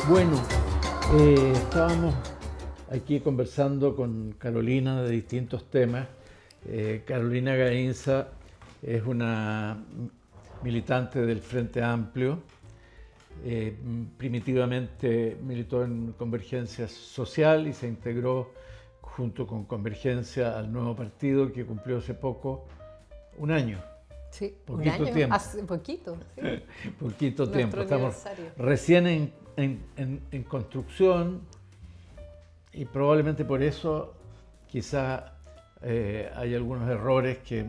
Bueno, estábamos aquí conversando con Carolina de distintos temas. Carolina Gainza es una militante del Frente Amplio. Primitivamente militó en Convergencia Social y se integró junto con Convergencia al nuevo partido que cumplió hace poco un año. Sí, Poquito un año, tiempo. hace poquito. Sí. Poquito tiempo. Estamos Aniversario. recién en construcción y probablemente por eso quizá hay algunos errores que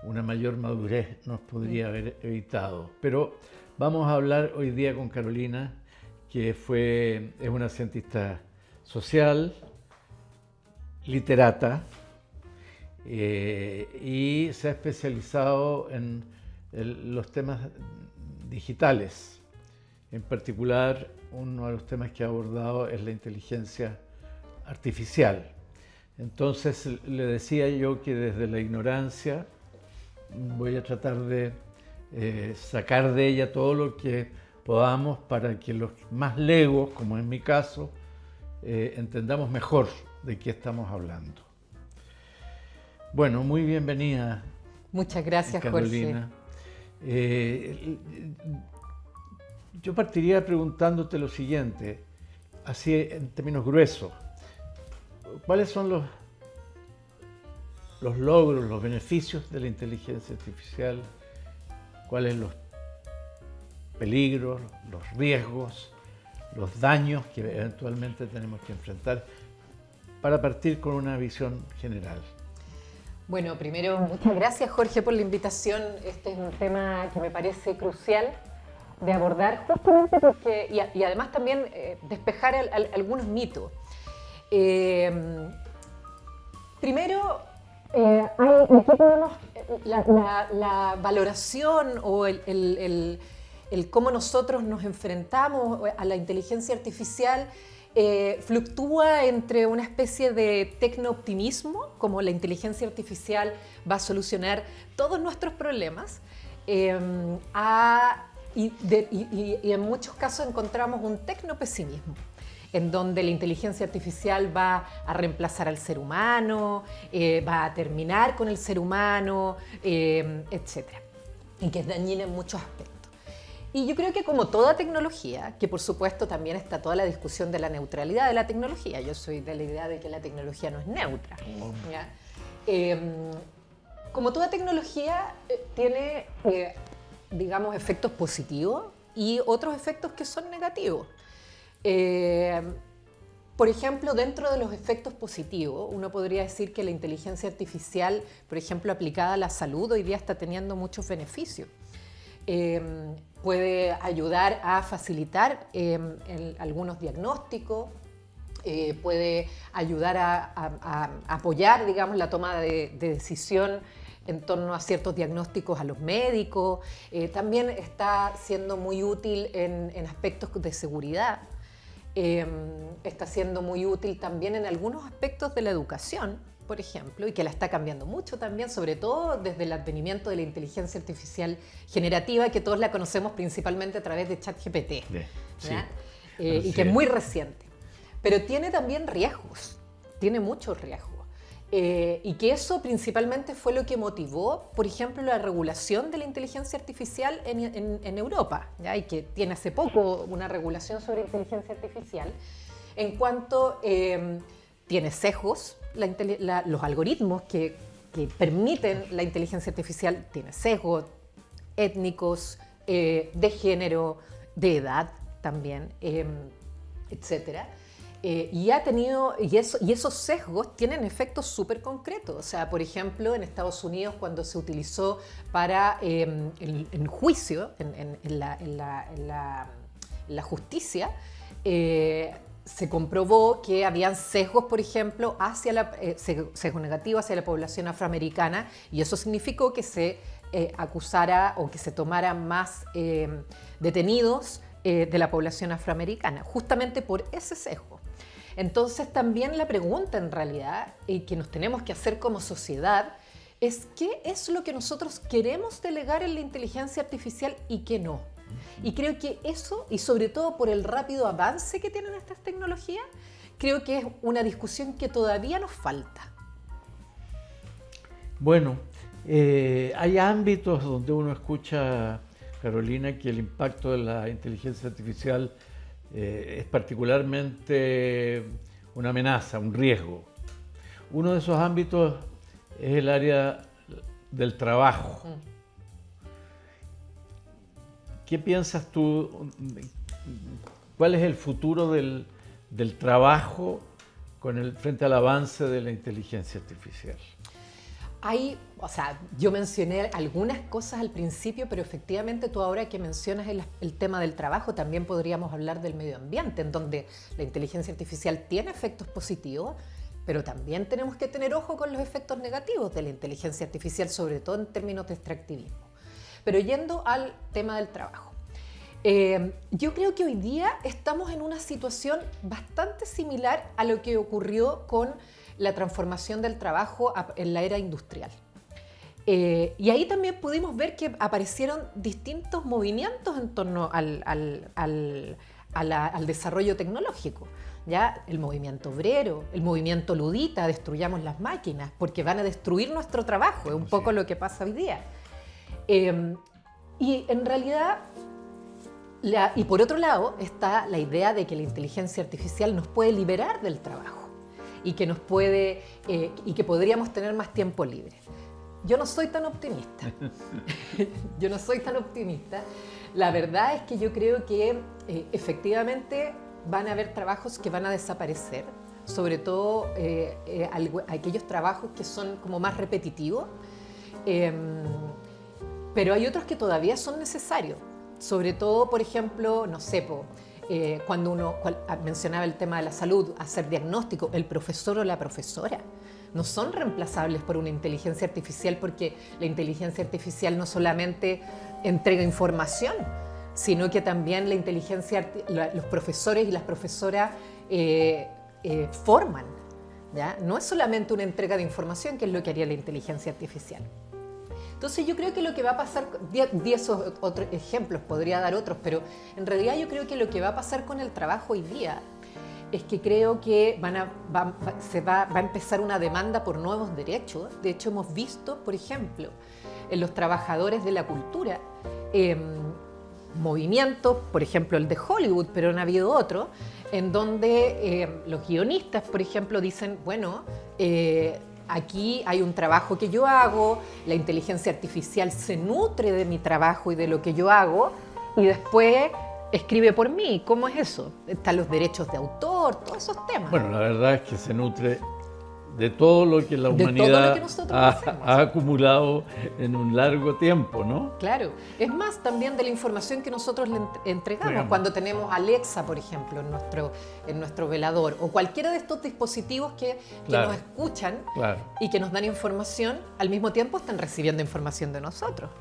una mayor madurez nos podría haber evitado. Pero vamos a hablar hoy día con Carolina, que es una cientista social, literata, y se ha especializado en los temas digitales. En particular, uno de los temas que ha abordado es la inteligencia artificial. Entonces, le decía yo que desde la ignorancia voy a tratar de sacar de ella todo lo que podamos para que los más legos, como en mi caso, entendamos mejor de qué estamos hablando. Bueno, muy bienvenida. Muchas gracias, Carolina. Jorge. Yo partiría preguntándote lo siguiente, así en términos gruesos. ¿Cuáles son los logros, los beneficios de la inteligencia artificial? ¿Cuáles los peligros, los riesgos, los daños que eventualmente tenemos que enfrentar? Para partir con una visión general. Bueno, primero, muchas gracias, Jorge, por la invitación. Este es un tema que me parece crucial de abordar, justamente porque, y además también despejar algunos mitos. Primero, aquí podemos, la valoración o el cómo nosotros nos enfrentamos a la inteligencia artificial fluctúa entre una especie de tecno-optimismo, como la inteligencia artificial va a solucionar todos nuestros problemas, y en muchos casos encontramos un tecno-pesimismo, en donde la inteligencia artificial va a reemplazar al ser humano, va a terminar con el ser humano, etc. Y que es dañina en muchos aspectos. Y yo creo que como toda tecnología, que por supuesto también está toda la discusión de la neutralidad de la tecnología, yo soy de la idea de que la tecnología no es neutra, ¿ya? Como toda tecnología tiene, digamos, efectos positivos y otros efectos que son negativos. Por ejemplo, dentro de los efectos positivos, uno podría decir que la inteligencia artificial, por ejemplo, aplicada a la salud, hoy día está teniendo muchos beneficios. Puede ayudar a facilitar algunos diagnósticos, puede ayudar a apoyar, digamos, la toma de decisión en torno a ciertos diagnósticos a los médicos. También está siendo muy útil en aspectos de seguridad. Está siendo muy útil también en algunos aspectos de la educación, por ejemplo, y que la está cambiando mucho también, sobre todo desde el advenimiento de la inteligencia artificial generativa, que todos la conocemos principalmente a través de ChatGPT, Sí, y que es muy reciente. Pero tiene también riesgos, tiene muchos riesgos. Y que eso principalmente fue lo que motivó, por ejemplo, la regulación de la inteligencia artificial en Europa, ¿ya? Y que tiene hace poco una regulación sobre inteligencia artificial, en cuanto tiene sesgos, los algoritmos que permiten la inteligencia artificial tienen sesgos étnicos, de género, de edad también, etcétera. Y esos sesgos tienen efectos súper concretos. O sea, por ejemplo, en Estados Unidos, cuando se utilizó para en juicio, en la justicia, se comprobó que habían sesgos, por ejemplo, sesgo negativo hacia la población afroamericana, y eso significó que se acusara o que se tomara más detenidos de la población afroamericana, justamente por ese sesgo. Entonces también la pregunta en realidad que nos tenemos que hacer como sociedad es qué es lo que nosotros queremos delegar en la inteligencia artificial y qué no. Y creo que eso, y sobre todo por el rápido avance que tienen estas tecnologías, creo que es una discusión que todavía nos falta. Bueno, hay ámbitos donde uno escucha, Carolina, que el impacto de la inteligencia artificial es particularmente una amenaza, un riesgo. Uno de esos ámbitos es el área del trabajo. ¿Qué piensas tú? ¿Cuál es el futuro del trabajo frente al avance de la inteligencia artificial? Yo mencioné algunas cosas al principio, pero efectivamente tú ahora que mencionas el tema del trabajo, también podríamos hablar del medio ambiente, en donde la inteligencia artificial tiene efectos positivos, pero también tenemos que tener ojo con los efectos negativos de la inteligencia artificial, sobre todo en términos de extractivismo. Pero yendo al tema del trabajo, yo creo que hoy día estamos en una situación bastante similar a lo que ocurrió con la transformación del trabajo en la era industrial. Y ahí también pudimos ver que aparecieron distintos movimientos en torno al desarrollo tecnológico. ¿Ya? El movimiento obrero, el movimiento ludita, destruyamos las máquinas, porque van a destruir nuestro trabajo, es un poco lo que pasa hoy día. Y en realidad, y por otro lado, está la idea de que la inteligencia artificial nos puede liberar del trabajo y que y que podríamos tener más tiempo libre. Yo no soy tan optimista. Yo no soy tan optimista. La verdad es que yo creo que efectivamente van a haber trabajos que van a desaparecer, sobre todo aquellos trabajos que son como más repetitivos, pero hay otros que todavía son necesarios, sobre todo, por ejemplo, no sé, cuando uno mencionaba el tema de la salud, hacer diagnóstico, el profesor o la profesora no son reemplazables por una inteligencia artificial, porque la inteligencia artificial no solamente entrega información, sino que también los profesores y las profesoras forman, ¿ya? No es solamente una entrega de información, que es lo que haría la inteligencia artificial. Entonces yo creo que lo que va a pasar, 10 otros ejemplos, podría dar otros, pero en realidad yo creo que lo que va a pasar con el trabajo hoy día es que creo que va a empezar una demanda por nuevos derechos. De hecho, hemos visto, por ejemplo, en los trabajadores de la cultura, movimientos, por ejemplo el de Hollywood, pero han habido otros, en donde los guionistas, por ejemplo, dicen, bueno, aquí hay un trabajo que yo hago, la inteligencia artificial se nutre de mi trabajo y de lo que yo hago, y después escribe por mí. ¿Cómo es eso? Están los derechos de autor, todos esos temas. Bueno, la verdad es que se nutre de todo lo que la humanidad ha acumulado en un largo tiempo, ¿no? Claro. Es más, también de la información que nosotros le entregamos. Bueno, cuando tenemos Alexa, por ejemplo, en nuestro velador, o cualquiera de estos dispositivos que nos escuchan y que nos dan información, al mismo tiempo están recibiendo información de nosotros.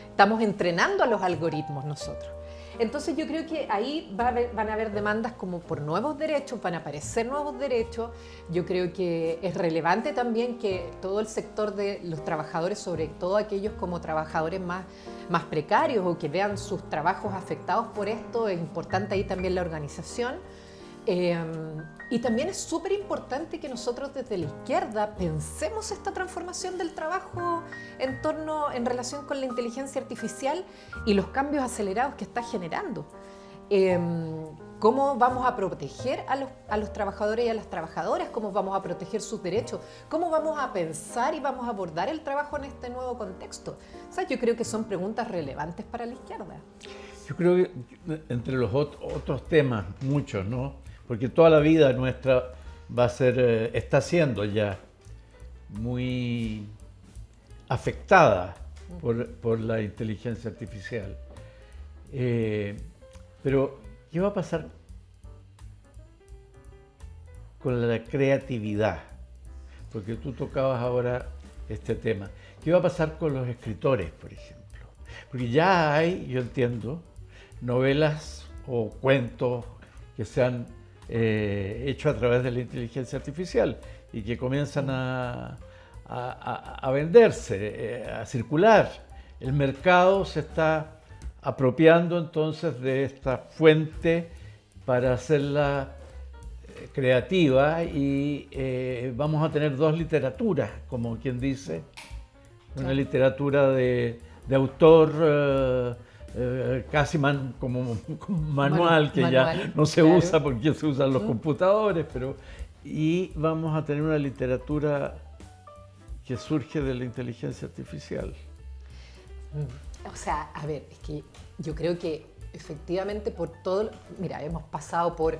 Estamos entrenando a los algoritmos nosotros. Entonces yo creo que ahí van a haber demandas como por nuevos derechos, van a aparecer nuevos derechos. Yo creo que es relevante también que todo el sector de los trabajadores, sobre todo aquellos como trabajadores más precarios o que vean sus trabajos afectados por esto, es importante ahí también la organización. Y también es súper importante que nosotros desde la izquierda pensemos esta transformación del trabajo en relación con la inteligencia artificial y los cambios acelerados que está generando. ¿Cómo vamos a proteger a los trabajadores y a las trabajadoras? ¿Cómo vamos a proteger sus derechos? ¿Cómo vamos a pensar y vamos a abordar el trabajo en este nuevo contexto? O sea, yo creo que son preguntas relevantes para la izquierda. Yo creo que entre los otros temas, muchos, ¿no? Porque toda la vida nuestra está siendo ya muy afectada por la inteligencia artificial. Pero, ¿qué va a pasar con la creatividad? Porque tú tocabas ahora este tema. ¿Qué va a pasar con los escritores, por ejemplo? Porque ya hay, yo entiendo, novelas o cuentos que se han hecho a través de la inteligencia artificial y que comienzan a venderse, a circular. El mercado se está apropiando entonces de esta fuente para hacerla creativa y vamos a tener dos literaturas, como quien dice, una literatura de autor casi como manual, que manual, ya no se usa porque se usan los computadores, y vamos a tener una literatura que surge de la inteligencia artificial. O sea, a ver, es que yo creo que efectivamente por todo, mira, hemos pasado por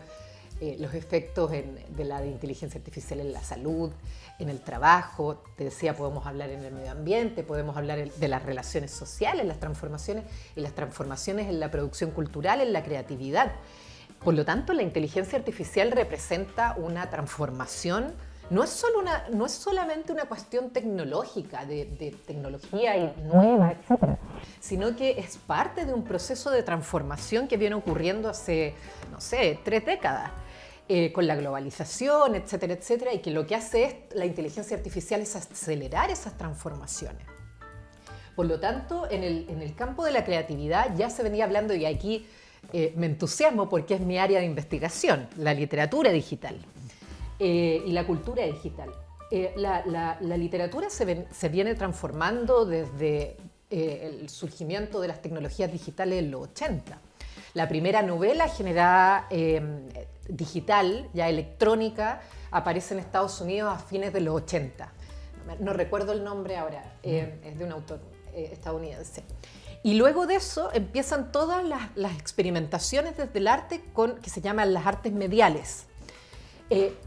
los efectos de la inteligencia artificial en la salud, en el trabajo, te decía, podemos hablar en el medio ambiente, podemos hablar de las relaciones sociales, las transformaciones en la producción cultural, en la creatividad. Por lo tanto, la inteligencia artificial representa una transformación. No es solamente una cuestión tecnológica, de tecnología y nueva, etc., sino que es parte de un proceso de transformación que viene ocurriendo hace, no sé, 3 décadas, con la globalización, etcétera, etcétera, y que lo que hace la inteligencia artificial es acelerar esas transformaciones. Por lo tanto, en el campo de la creatividad ya se venía hablando, y aquí me entusiasmo porque es mi área de investigación, la literatura digital. Y la cultura digital. La literatura se viene transformando desde el surgimiento de las tecnologías digitales en los 80. La primera novela generada digital, ya electrónica, aparece en Estados Unidos a fines de los 80. No recuerdo el nombre ahora, es de un autor estadounidense. Y luego de eso empiezan todas las experimentaciones desde el arte que se llaman las artes mediales.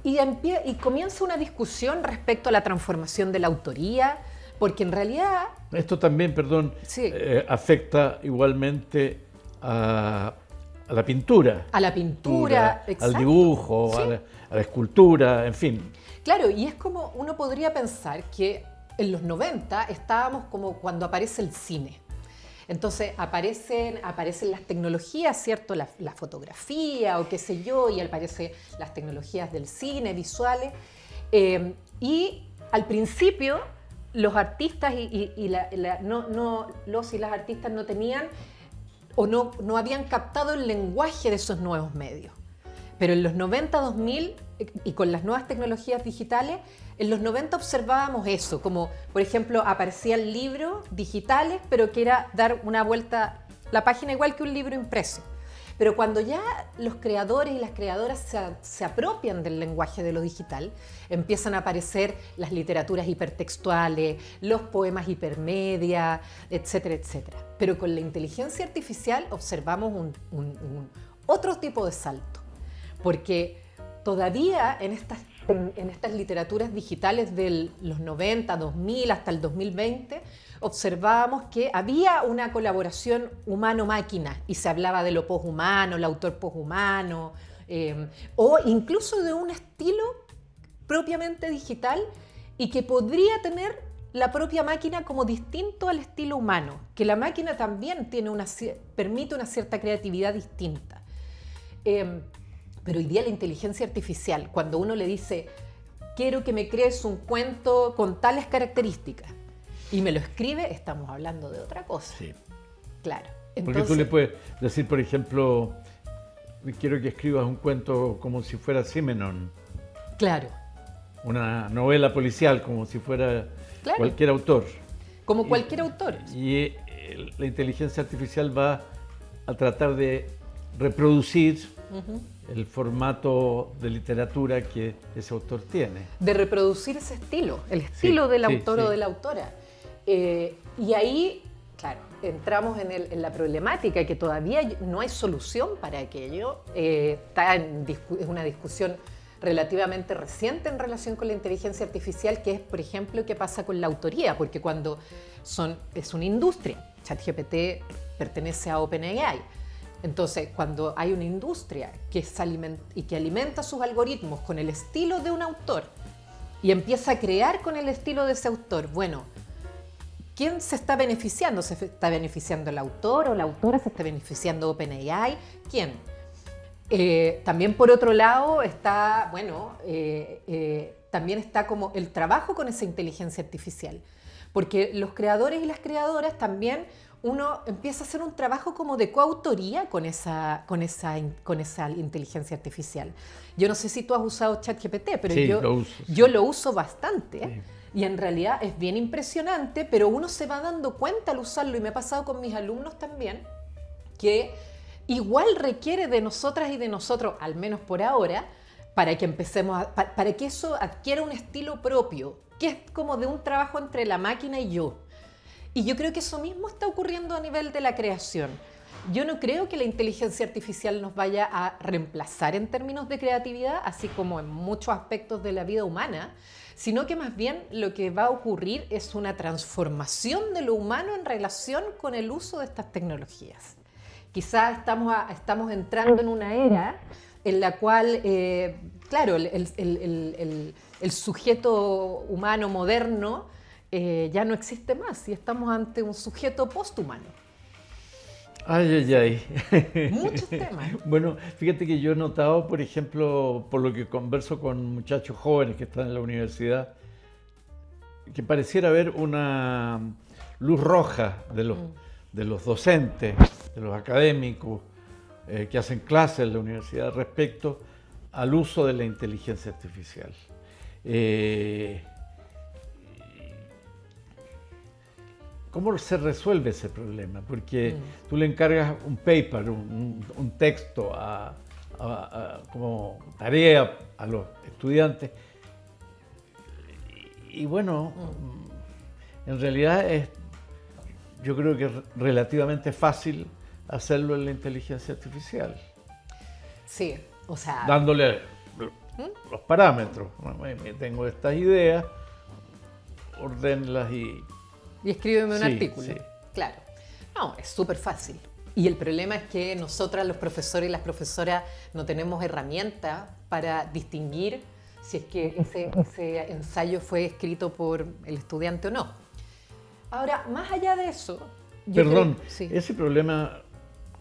Y comienza una discusión respecto a la transformación de la autoría, porque en realidad... Esto también, perdón, sí, afecta igualmente a la pintura. A la pintura, al dibujo, sí, a la escultura, en fin. Claro, y es como uno podría pensar que en los 90 estábamos como cuando aparece el cine. Entonces aparecen las tecnologías, ¿cierto? La fotografía o qué sé yo, y aparecen las tecnologías del cine, visuales. Y al principio los artistas los y las artistas no tenían o no habían captado el lenguaje de esos nuevos medios. Pero en los 90, 2000, y con las nuevas tecnologías digitales, en los 90 observábamos eso, como por ejemplo aparecían libros digitales, pero que era dar una vuelta la página igual que un libro impreso. Pero cuando ya los creadores y las creadoras se apropian del lenguaje de lo digital, empiezan a aparecer las literaturas hipertextuales, los poemas hipermedia, etcétera, etcétera. Pero con la inteligencia artificial observamos otro tipo de salto, porque todavía en estas literaturas digitales de los 90, 2000 hasta el 2020, observábamos que había una colaboración humano-máquina y se hablaba de lo poshumano, el autor poshumano, o incluso de un estilo propiamente digital y que podría tener la propia máquina como distinto al estilo humano, que la máquina también permite una cierta creatividad distinta. Pero hoy día la inteligencia artificial, cuando uno le dice, quiero que me crees un cuento con tales características, y me lo escribe, estamos hablando de otra cosa. Sí. Claro. Entonces, porque tú le puedes decir, por ejemplo, quiero que escribas un cuento como si fuera Simenon. Claro. Una novela policial, como si fuera cualquier autor. Como cualquier autor. Y la inteligencia artificial va a tratar de reproducir el formato de literatura que ese autor tiene. De reproducir ese estilo, el estilo del autor o de la autora. Y ahí, claro, entramos en la problemática que todavía no hay solución para aquello. Es una discusión relativamente reciente en relación con la inteligencia artificial, que es, por ejemplo, qué pasa con la autoría, porque cuando es una industria, ChatGPT pertenece a OpenAI. Entonces, cuando hay una industria que alimenta sus algoritmos con el estilo de un autor y empieza a crear con el estilo de ese autor, bueno, ¿quién se está beneficiando? ¿Se está beneficiando el autor o la autora? ¿Se está beneficiando OpenAI? ¿Quién? También por otro lado está, también está como el trabajo con esa inteligencia artificial. porque los creadores y las creadoras también, uno empieza a hacer un trabajo como de coautoría con esa inteligencia artificial. Yo no sé si tú has usado ChatGPT, pero sí, yo lo uso bastante. Sí. Y en realidad es bien impresionante, pero uno se va dando cuenta al usarlo, y me ha pasado con mis alumnos también, que igual requiere de nosotras y de nosotros, al menos por ahora, para que empecemos para que eso adquiera un estilo propio, que es como de un trabajo entre la máquina y yo. Y yo creo que eso mismo está ocurriendo a nivel de la creación. Yo no creo que la inteligencia artificial nos vaya a reemplazar en términos de creatividad, así como en muchos aspectos de la vida humana, sino que más bien lo que va a ocurrir es una transformación de lo humano en relación con el uso de estas tecnologías. Quizás estamos entrando en una era en la cual, claro, el sujeto humano moderno ya no existe más, y estamos ante un sujeto posthumano. Ay, ay, ay. Muchos temas. Bueno, fíjate que yo he notado, por ejemplo, por lo que converso con muchachos jóvenes que están en la universidad, que pareciera haber una luz roja de los docentes, de los académicos que hacen clases en la universidad respecto al uso de la inteligencia artificial. ¿Cómo se resuelve ese problema? Porque tú le encargas un paper, un texto como tarea a los estudiantes, y bueno, en realidad yo creo que es relativamente fácil hacerlo en la inteligencia artificial. Sí, o sea... dándole los parámetros. Tengo estas ideas, ordénlas y escríbeme un artículo. Sí. Claro. No, es súper fácil. Y el problema es que nosotras, los profesores y las profesoras, no tenemos herramientas para distinguir si es que ese ensayo fue escrito por el estudiante o no. Ahora, más allá de eso... Perdón, ese problema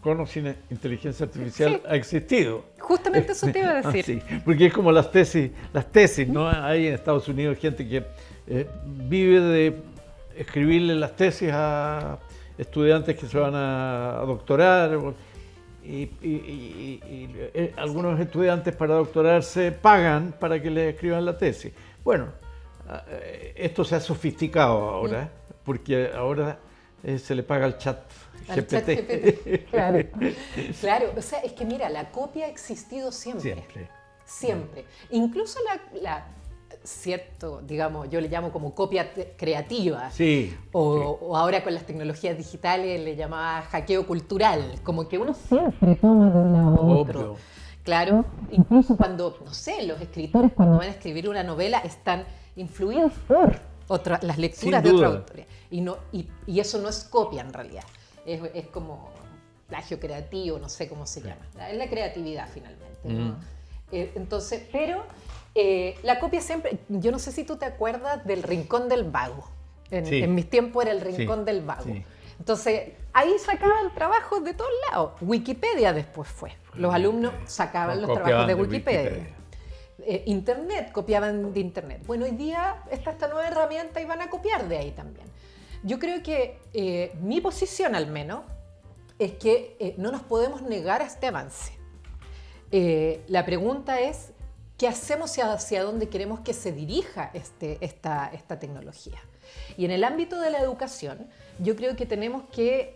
con o sin inteligencia artificial ha existido. Justamente eso te iba a decir. Sí, porque es como las tesis, ¿no? Hay en Estados Unidos gente que vive de escribirle las tesis a estudiantes que se van a doctorar, y algunos estudiantes para doctorarse pagan para que les escriban la tesis. Bueno, esto se ha sofisticado ahora, porque ahora se le paga al chat GPT. Claro. Claro, o sea, es que mira, la copia ha existido siempre. Siempre. Incluso cierto, digamos, yo le llamo como copia creativa. Sí. O ahora con las tecnologías digitales le llamaba hackeo cultural, como que uno siempre toma de un lado a otro. Obvio. Claro, incluso cuando, no sé, los escritores cuando van a escribir una novela están influidos por las lecturas de otros autores. Y eso no es copia en realidad, es como plagio creativo, no sé cómo se llama. Es la creatividad finalmente, ¿no? Entonces, pero la copia siempre, yo no sé si tú te acuerdas del Rincón del Vago. En mis tiempos era el Rincón del Vago. Sí. Entonces, ahí sacaban trabajos de todos lados. Wikipedia después fue. Los alumnos sacaban los trabajos de Wikipedia. Internet, copiaban de Internet. Bueno, hoy día está esta nueva herramienta y van a copiar de ahí también. Yo creo que mi posición al menos es que no nos podemos negar a este avance. La pregunta es, ¿qué hacemos y hacia dónde queremos que se dirija esta tecnología? Y en el ámbito de la educación, yo creo que tenemos que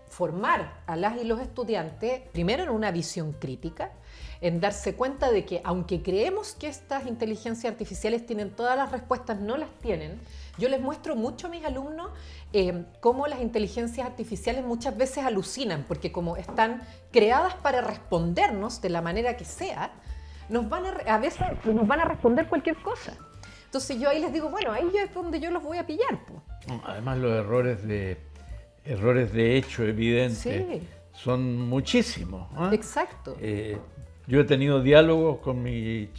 formar a las y los estudiantes, primero en una visión crítica, en darse cuenta de que aunque creemos que estas inteligencias artificiales tienen todas las respuestas, no las tienen. Yo les muestro mucho a mis alumnos cómo las inteligencias artificiales muchas veces alucinan, porque como están creadas para respondernos de la manera que sea, a veces nos van a responder cualquier cosa. Entonces yo ahí les digo, bueno, ahí es donde yo los voy a pillar. Pues. Además los errores de hecho evidentes son muchísimos. Exacto. Yo he tenido diálogos con mi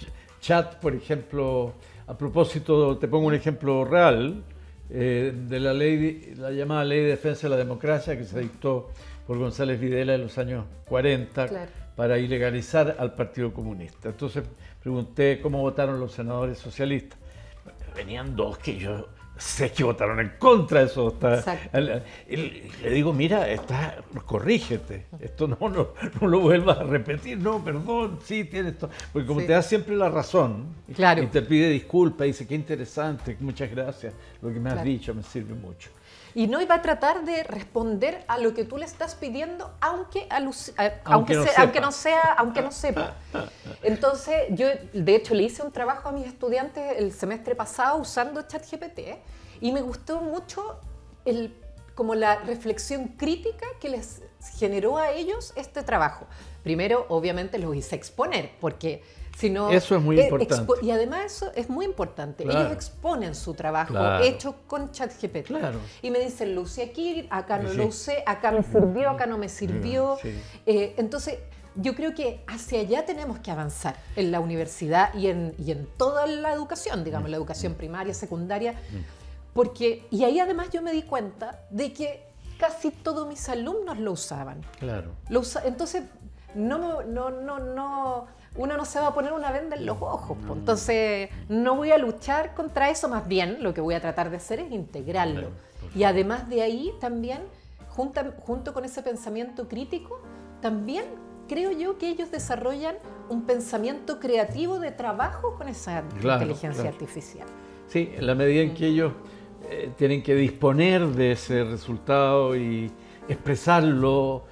chat, por ejemplo, a propósito, te pongo un ejemplo real, de la llamada Ley de Defensa de la Democracia que se dictó por González Videla en los años 40 para ilegalizar al Partido Comunista. Entonces pregunté cómo votaron los senadores socialistas. Venían dos que yo sé que votaron en contra de eso. Exacto. Le digo, mira, corrígete, esto no lo vuelvas a repetir, no, perdón, sí, tienes esto. Porque como te da siempre la razón, claro, y te pide disculpas, y dice, qué interesante, muchas gracias, lo que me has dicho me sirve mucho. Y no iba a tratar de responder a lo que tú le estás pidiendo, aunque no sepa. Entonces, yo de hecho le hice un trabajo a mis estudiantes el semestre pasado usando ChatGPT y me gustó mucho como la reflexión crítica que les generó a ellos este trabajo. Primero, obviamente, los hice exponer, porque si no... Eso es muy importante. Y además eso es muy importante. Claro. Ellos exponen su trabajo hecho con ChatGPT. Claro. Y me dicen, lo usé aquí, acá no lo usé, acá me sirvió, acá no me sirvió. Sí. Entonces, yo creo que hacia allá tenemos que avanzar en la universidad y en toda la educación, digamos, la educación primaria, secundaria. Y ahí además yo me di cuenta de que casi todos mis alumnos lo usaban. Claro. Entonces, uno no se va a poner una venda en los ojos. Entonces, no voy a luchar contra eso, más bien lo que voy a tratar de hacer es integrarlo. Claro. Y además de ahí también, junto con ese pensamiento crítico, también creo yo que ellos desarrollan un pensamiento creativo de trabajo con esa inteligencia artificial. Sí, en la medida en que ellos tienen que disponer de ese resultado y expresarlo,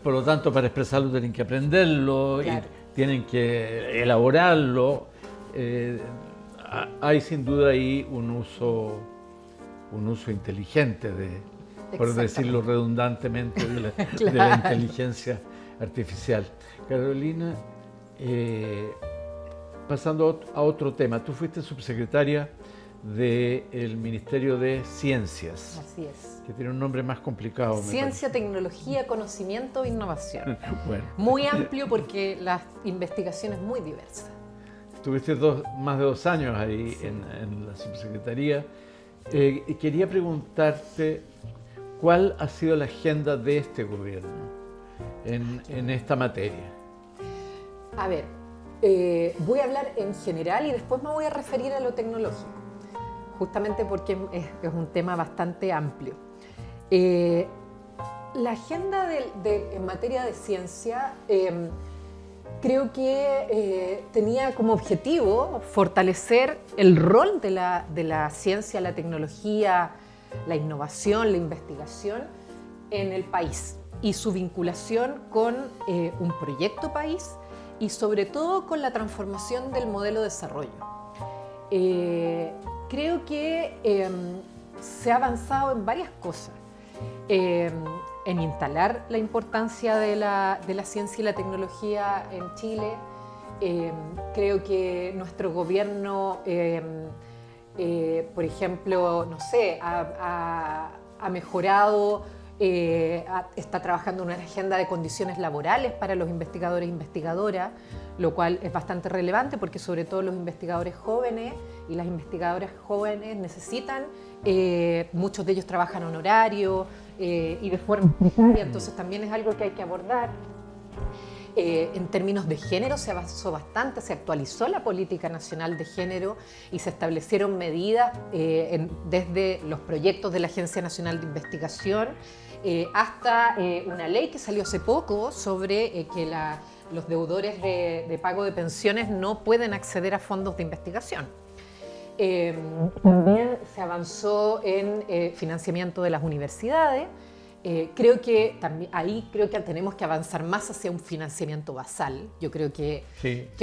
por lo tanto para expresarlo tienen que aprenderlo, y tienen que elaborarlo. Hay sin duda ahí un uso inteligente, por decirlo redundantemente, de la inteligencia artificial. Carolina, pasando a otro tema, tú fuiste subsecretaria del Ministerio de Ciencias. Así es. Que tiene un nombre más complicado. Ciencia, tecnología, conocimiento e innovación. Bueno. Muy amplio porque la investigación es muy diversa. Estuviste más de 2 años ahí en la subsecretaría. Quería preguntarte cuál ha sido la agenda de este gobierno en esta materia. A ver, voy a hablar en general y después me voy a referir a lo tecnológico, justamente porque es un tema bastante amplio. La agenda en materia de ciencia creo que tenía como objetivo fortalecer el rol de la ciencia, la tecnología, la innovación, la investigación en el país y su vinculación con un proyecto país y sobre todo con la transformación del modelo de desarrollo. Creo que se ha avanzado en varias cosas. En instalar la importancia de la ciencia y la tecnología en Chile. Creo que nuestro gobierno, por ejemplo, no sé, ha mejorado, está trabajando en una agenda de condiciones laborales para los investigadores e investigadoras, lo cual es bastante relevante porque sobre todo los investigadores jóvenes y las investigadoras jóvenes necesitan, muchos de ellos trabajan honorario y de forma precaria, entonces también es algo que hay que abordar. En términos de género se avanzó bastante, se actualizó la política nacional de género y se establecieron medidas desde los proyectos de la Agencia Nacional de Investigación hasta una ley que salió hace poco sobre que los deudores de pago de pensiones no pueden acceder a fondos de investigación. También se avanzó en financiamiento de las universidades. Creo que tenemos que avanzar más hacia un financiamiento basal. Yo creo que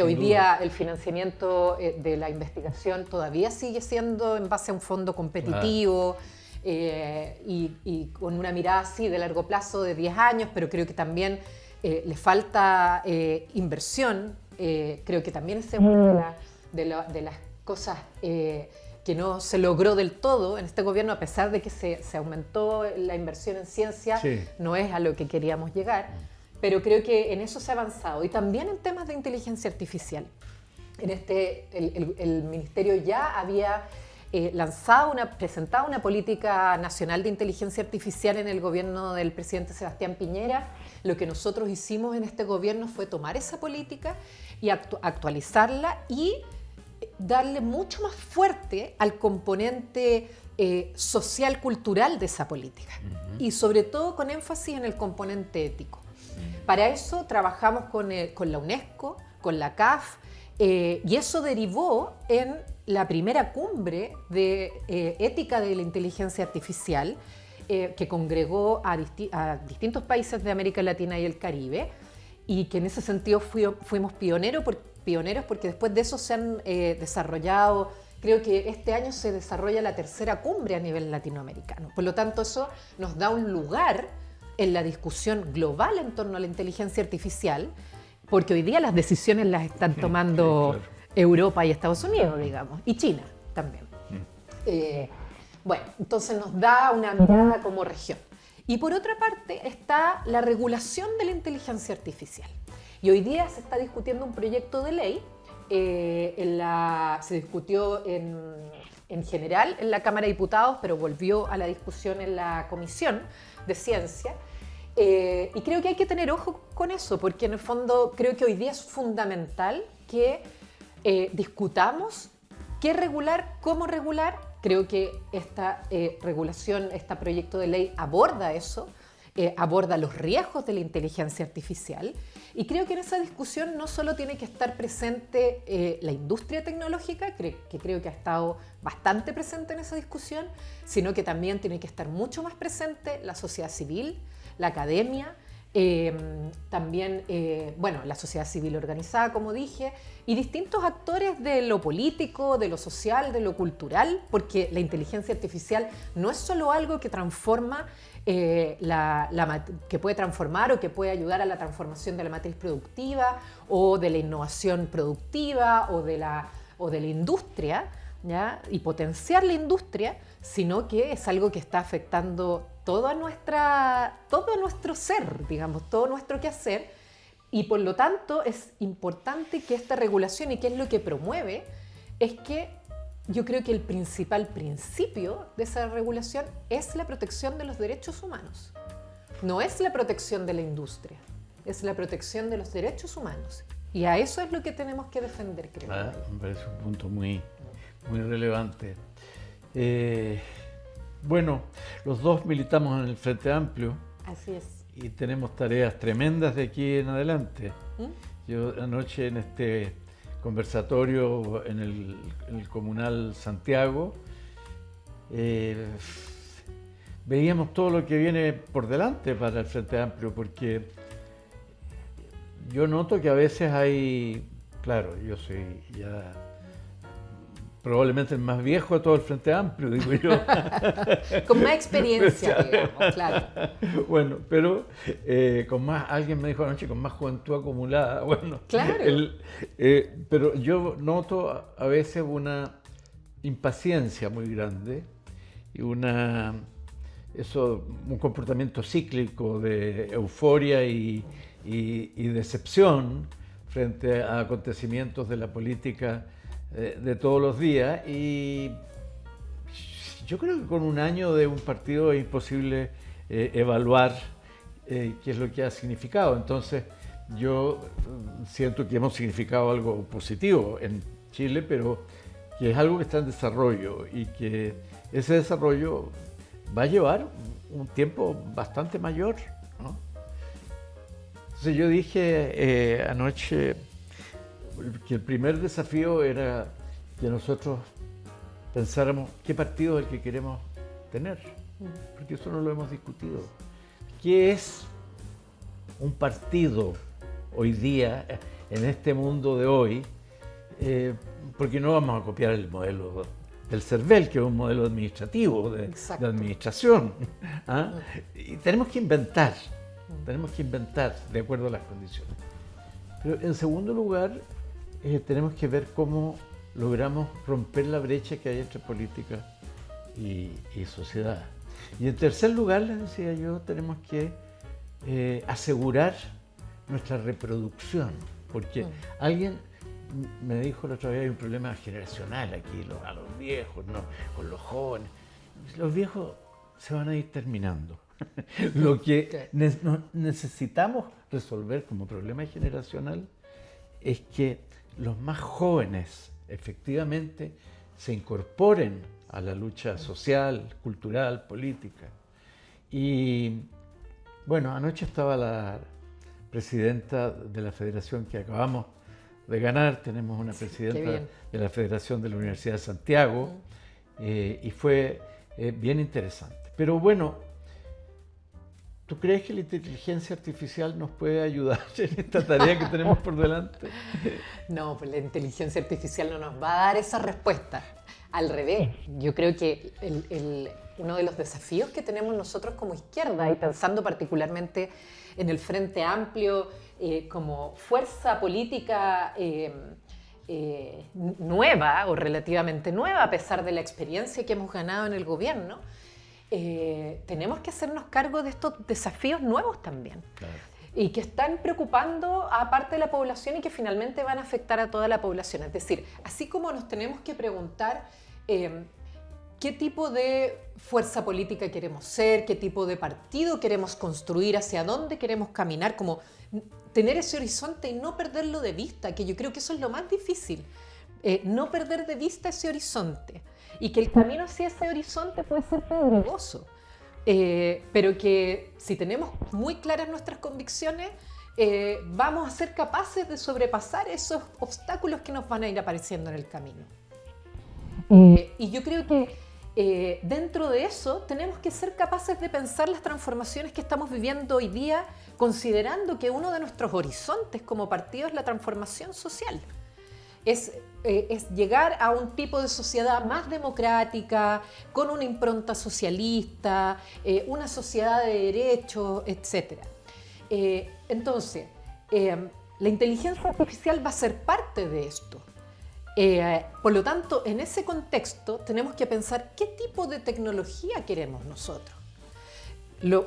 hoy día el financiamiento de la investigación todavía sigue siendo en base a un fondo competitivo y con una mirada así de largo plazo de 10 años, pero creo que también le falta inversión. Creo que también es una de las cosas que no se logró del todo en este gobierno, a pesar de que se aumentó la inversión en ciencia, no es a lo que queríamos llegar, pero creo que en eso se ha avanzado. Y también en temas de inteligencia artificial. El Ministerio ya había presentado una política nacional de inteligencia artificial en el gobierno del presidente Sebastián Piñera. Lo que nosotros hicimos en este gobierno fue tomar esa política y actualizarla y darle mucho más fuerte al componente social-cultural de esa política y sobre todo con énfasis en el componente ético. Para eso trabajamos con la UNESCO, con la CAF, y eso derivó en la primera cumbre de ética de la inteligencia artificial que congregó a distintos países de América Latina y el Caribe, y que en ese sentido fuimos pioneros porque después de eso se han desarrollado, creo que este año se desarrolla la tercera cumbre a nivel latinoamericano. Por lo tanto, eso nos da un lugar en la discusión global en torno a la inteligencia artificial, porque hoy día las decisiones las están tomando claro. Europa y Estados Unidos, digamos, y China también. Bueno, entonces nos da una mirada como región. Y por otra parte está la regulación de la inteligencia artificial. Y hoy día se está discutiendo un proyecto de ley, se discutió en general en la Cámara de Diputados, pero volvió a la discusión en la Comisión de Ciencia. Y creo que hay que tener ojo con eso, porque en el fondo creo que hoy día es fundamental que discutamos qué regular, cómo regular. Creo que esta regulación, este proyecto de ley aborda eso, aborda los riesgos de la inteligencia artificial, y creo que en esa discusión no solo tiene que estar presente la industria tecnológica, que creo que ha estado bastante presente en esa discusión, sino que también tiene que estar mucho más presente la sociedad civil, la academia, también bueno, la sociedad civil organizada, como dije, y distintos actores de lo político, de lo social, de lo cultural, porque la inteligencia artificial no es solo algo que transforma, que puede transformar o que puede ayudar a la transformación de la matriz productiva o de la innovación productiva o de la industria, ¿ya? Y potenciar la industria, sino que es algo que está afectando todo nuestro ser, digamos, todo nuestro quehacer, y por lo tanto es importante que esta regulación, y qué es lo que promueve, es que yo creo que el principal principio de esa regulación es la protección de los derechos humanos. No es la protección de la industria, es la protección de los derechos humanos. Y a eso es lo que tenemos que defender, creo. Me parece un punto muy relevante. Bueno, los dos militamos en el Frente Amplio. Así es. Y tenemos tareas tremendas de aquí en adelante. Yo anoche en este conversatorio en el Comunal Santiago veíamos todo lo que viene por delante para el Frente Amplio, porque yo noto que a veces hay, claro, yo soy ya probablemente el más viejo de todo el Frente Amplio, digo yo. Con más experiencia, digamos, claro. Bueno, pero con más, alguien me dijo anoche, con más juventud acumulada. Bueno, claro. Pero yo noto a veces una impaciencia muy grande y un comportamiento cíclico de euforia y decepción frente a acontecimientos de la política de todos los días, y yo creo que con un año de un partido es imposible evaluar qué es lo que ha significado. Entonces yo siento que hemos significado algo positivo en Chile, pero que es algo que está en desarrollo y que ese desarrollo va a llevar un tiempo bastante mayor, ¿no? Entonces yo dije anoche que el primer desafío era que nosotros pensáramos qué partido es el que queremos tener, porque eso no lo hemos discutido. ¿Qué es un partido hoy día, en este mundo de hoy? Porque no vamos a copiar el modelo del CERVEL, que es un modelo administrativo, de administración. ¿Ah? Y tenemos que inventar de acuerdo a las condiciones. Pero en segundo lugar, tenemos que ver cómo logramos romper la brecha que hay entre política y sociedad. Y en tercer lugar, les decía yo, tenemos que asegurar nuestra reproducción, porque alguien me dijo la otra vez, hay un problema generacional aquí, a los viejos, ¿no? Con los jóvenes. Los viejos se van a ir terminando. Lo que necesitamos resolver como problema generacional es que los más jóvenes efectivamente se incorporen a la lucha social, cultural, política. Y bueno, anoche estaba la presidenta de la federación que acabamos de ganar, tenemos una presidenta de la Federación de la Universidad de Santiago, y fue bien interesante. Pero bueno, ¿tú crees que la inteligencia artificial nos puede ayudar en esta tarea que tenemos por delante? No, pues la inteligencia artificial no nos va a dar esa respuesta. Al revés, yo creo que uno de los desafíos que tenemos nosotros como izquierda, y pensando particularmente en el Frente Amplio como fuerza política nueva o relativamente nueva, a pesar de la experiencia que hemos ganado en el gobierno, tenemos que hacernos cargo de estos desafíos nuevos también. Claro. Y que están preocupando a parte de la población y que finalmente van a afectar a toda la población. Es decir, así como nos tenemos que preguntar qué tipo de fuerza política queremos ser, qué tipo de partido queremos construir, hacia dónde queremos caminar, como tener ese horizonte y no perderlo de vista, que yo creo que eso es lo más difícil, no perder de vista ese horizonte, y que el camino hacia ese horizonte puede ser pedregoso, pero que si tenemos muy claras nuestras convicciones, vamos a ser capaces de sobrepasar esos obstáculos que nos van a ir apareciendo en el camino. Y yo creo que dentro de eso tenemos que ser capaces de pensar las transformaciones que estamos viviendo hoy día, considerando que uno de nuestros horizontes como partido es la transformación social. Es llegar a un tipo de sociedad más democrática, con una impronta socialista, una sociedad de derechos, etc. Entonces, la inteligencia artificial va a ser parte de esto. Por lo tanto, en ese contexto tenemos que pensar qué tipo de tecnología queremos nosotros.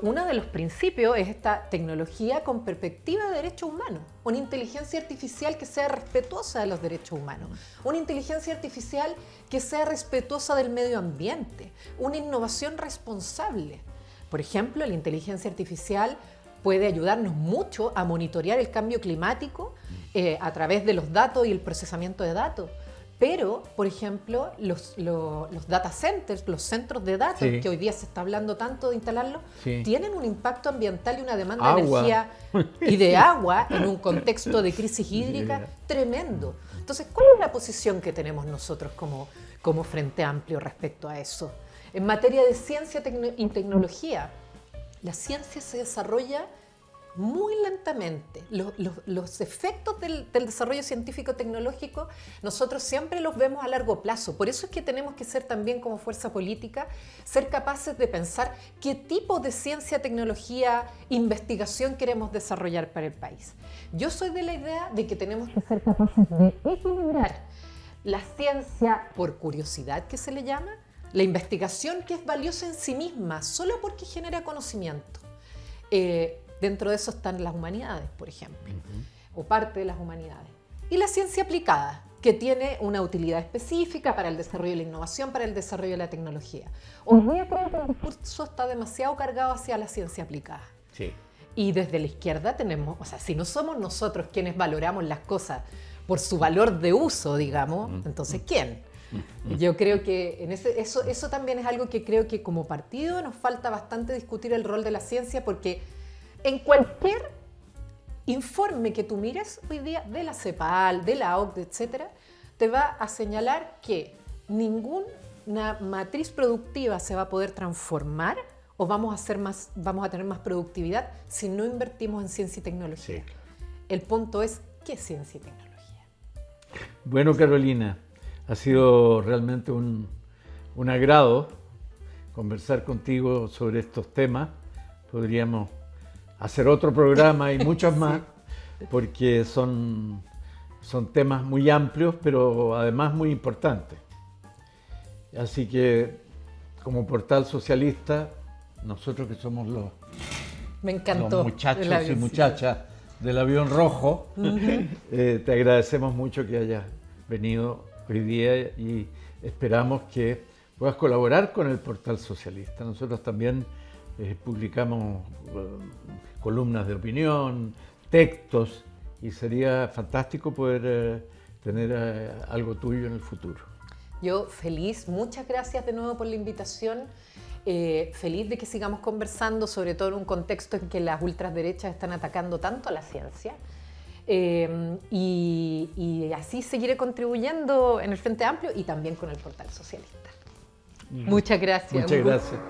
Uno de los principios es esta tecnología con perspectiva de derechos humanos, una inteligencia artificial que sea respetuosa de los derechos humanos, una inteligencia artificial que sea respetuosa del medio ambiente, una innovación responsable. Por ejemplo, la inteligencia artificial puede ayudarnos mucho a monitorear el cambio climático a través de los datos y el procesamiento de datos. Pero, por ejemplo, los data centers, los centros de datos, que hoy día se está hablando tanto de instalarlos, tienen un impacto ambiental y una demanda de energía y de agua en un contexto de crisis hídrica tremendo. Entonces, ¿cuál es la posición que tenemos nosotros como Frente Amplio respecto a eso? En materia de ciencia y tecnología, la ciencia se desarrolla muy lentamente. Los efectos del desarrollo científico-tecnológico nosotros siempre los vemos a largo plazo. Por eso es que tenemos que ser también como fuerza política, ser capaces de pensar qué tipo de ciencia, tecnología, investigación queremos desarrollar para el país. Yo soy de la idea de que tenemos que ser capaces de equilibrar la ciencia por curiosidad, que se le llama, la investigación que es valiosa en sí misma, solo porque genera conocimiento. Dentro de eso están las humanidades, por ejemplo, o parte de las humanidades. Y la ciencia aplicada, que tiene una utilidad específica para el desarrollo de la innovación, para el desarrollo de la tecnología. Hoy día creo que el discurso está demasiado cargado hacia la ciencia aplicada. Sí. Y desde la izquierda tenemos, o sea, si no somos nosotros quienes valoramos las cosas por su valor de uso, digamos, entonces ¿quién? Yo creo que eso también es algo que creo que como partido nos falta bastante discutir el rol de la ciencia, porque en cualquier informe que tú mires hoy día de la CEPAL, de la OCDE, etcétera, te va a señalar que ninguna matriz productiva se va a poder transformar o vamos a tener más productividad si no invertimos en ciencia y tecnología. Sí, claro. El punto es, ¿qué es ciencia y tecnología? Bueno, Carolina, ha sido realmente un agrado conversar contigo sobre estos temas. Podríamos hacer otro programa y muchos más, porque son temas muy amplios, pero además muy importantes. Así que, como portal socialista, nosotros que somos los muchachos y muchachas del avión rojo, te agradecemos mucho que hayas venido hoy día y esperamos que puedas colaborar con el portal socialista. Nosotros también publicamos columnas de opinión, textos, y sería fantástico poder tener algo tuyo en el futuro. Yo feliz, muchas gracias de nuevo por la invitación. Feliz de que sigamos conversando, sobre todo en un contexto en que las ultraderechas están atacando tanto a la ciencia. Y así seguiré contribuyendo en el Frente Amplio y también con el Portal Socialista. Muchas gracias. Muchas gracias.